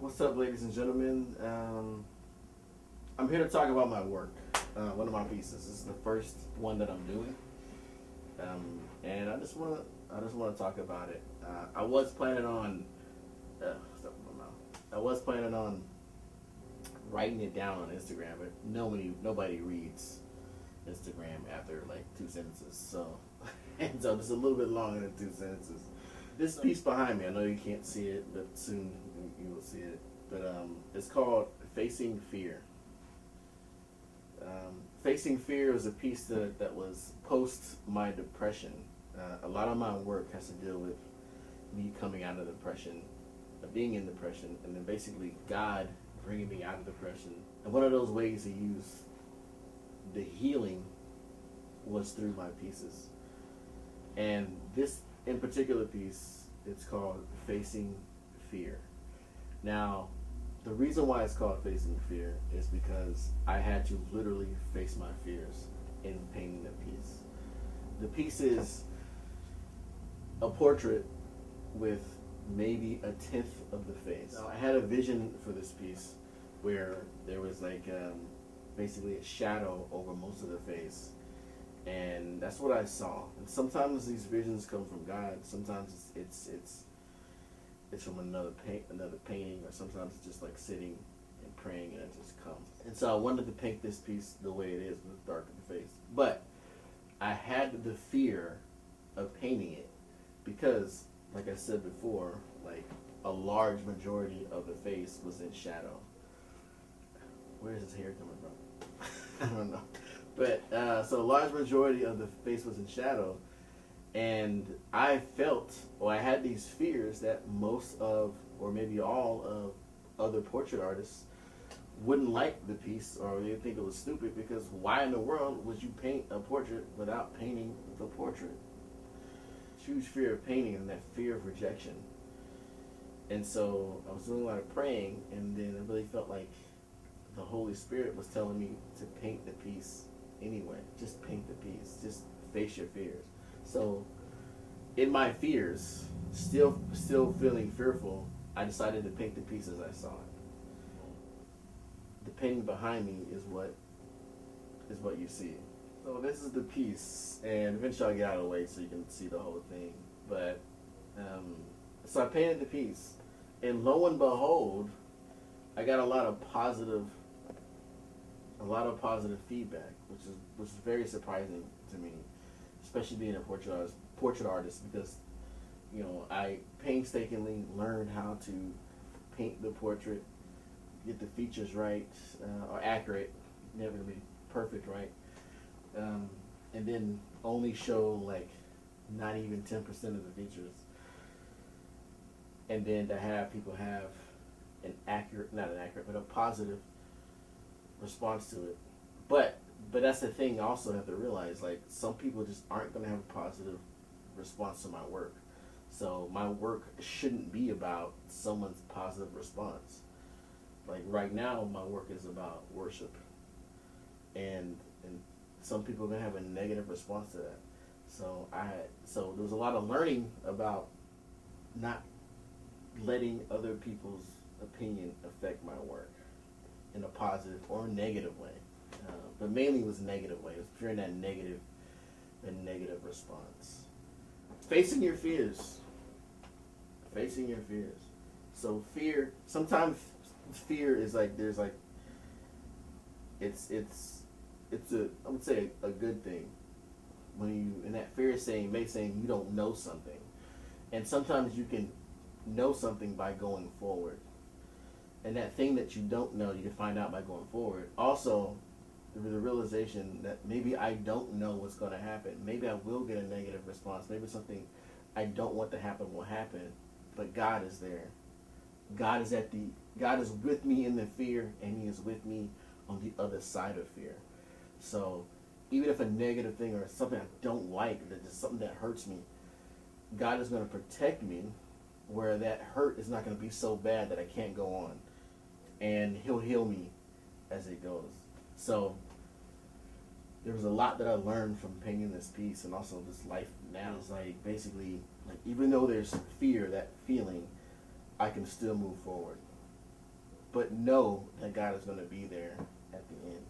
What's up, ladies and gentlemen? I'm here to talk about my work. One of my pieces. This is the first one that I'm doing, and I just want to talk about it. I was planning on, stuff in my mouth. I was planning on writing it down on Instagram, but nobody reads Instagram after like two sentences. So, and so it's a little bit longer than two sentences. This piece behind me, I know you can't see it, but soon you will see it. But it's called Facing Fear. Facing Fear was a piece that was post my depression. A lot of my work has to deal with me coming out of depression, being in depression, and then basically God bringing me out of depression. And one of those ways to use the healing was through my pieces. And this in particular piece, it's called Facing Fear. Now, the reason why it's called Facing Fear is because I had to literally face my fears in painting the piece. The piece is a portrait with maybe a tenth of the face. Now, I had a vision for this piece where there was like basically a shadow over most of the face, and that's what I saw. And sometimes these visions come from God. Sometimes it's from another painting, or sometimes it's just like sitting and praying and it just comes. And so I wanted to paint this piece the way it is, with dark in the face. But I had the fear of painting it because, like I said before, like a large majority of the face was in shadow. Where is his hair coming from? I don't know. But so a large majority of the face was in shadow, and I felt, or I had these fears that most of, or maybe all of, other portrait artists wouldn't like the piece, or they think it was stupid, because why in the world would you paint a portrait without painting the portrait? Huge fear of painting and that fear of rejection. And so I was doing a lot of praying, and then I really felt like the Holy Spirit was telling me to paint the piece anyway. Just paint the piece. Just face your fears. So in my fears, still feeling fearful, I decided to paint the piece as I saw it. The painting behind me is what you see. So this is the piece, and eventually I'll get out of the way so you can see the whole thing. But so I painted the piece, and lo and behold, I got a lot of positive feedback, which is very surprising to me, especially being a portrait artist, because I painstakingly learned how to paint the portrait, get the features right, or accurate, never gonna be perfect, right, and then only show like not even 10% of the features, and then to have people have but a positive response to it. But that's the thing. Also have to realize, like, some people just aren't going to have a positive response to my work. So my work shouldn't be about someone's positive response. Like right now, my work is about worship, and some people are going to have a negative response to that. So there was a lot of learning about not letting other people's opinion affect my work in a positive or negative way, but mainly it was a negative way. It was fearing that negative response. Facing your fears. So fear. Sometimes fear is like it's I would say a good thing when you, and that fear is saying you don't know something, and sometimes you can know something by going forward. And that thing that you don't know, you can find out by going forward. Also, the realization that maybe I don't know what's going to happen. Maybe I will get a negative response. Maybe something I don't want to happen will happen. But God is there. God is with me in the fear, and He is with me on the other side of fear. So even if a negative thing or something I don't like, that just something that hurts me, God is going to protect me, where that hurt is not going to be so bad that I can't go on. And He'll heal me as it goes. So there was a lot that I learned from painting this piece, and also this life now. It's like basically, like, even though there's fear, that feeling, I can still move forward. but know that God is going to be there at the end.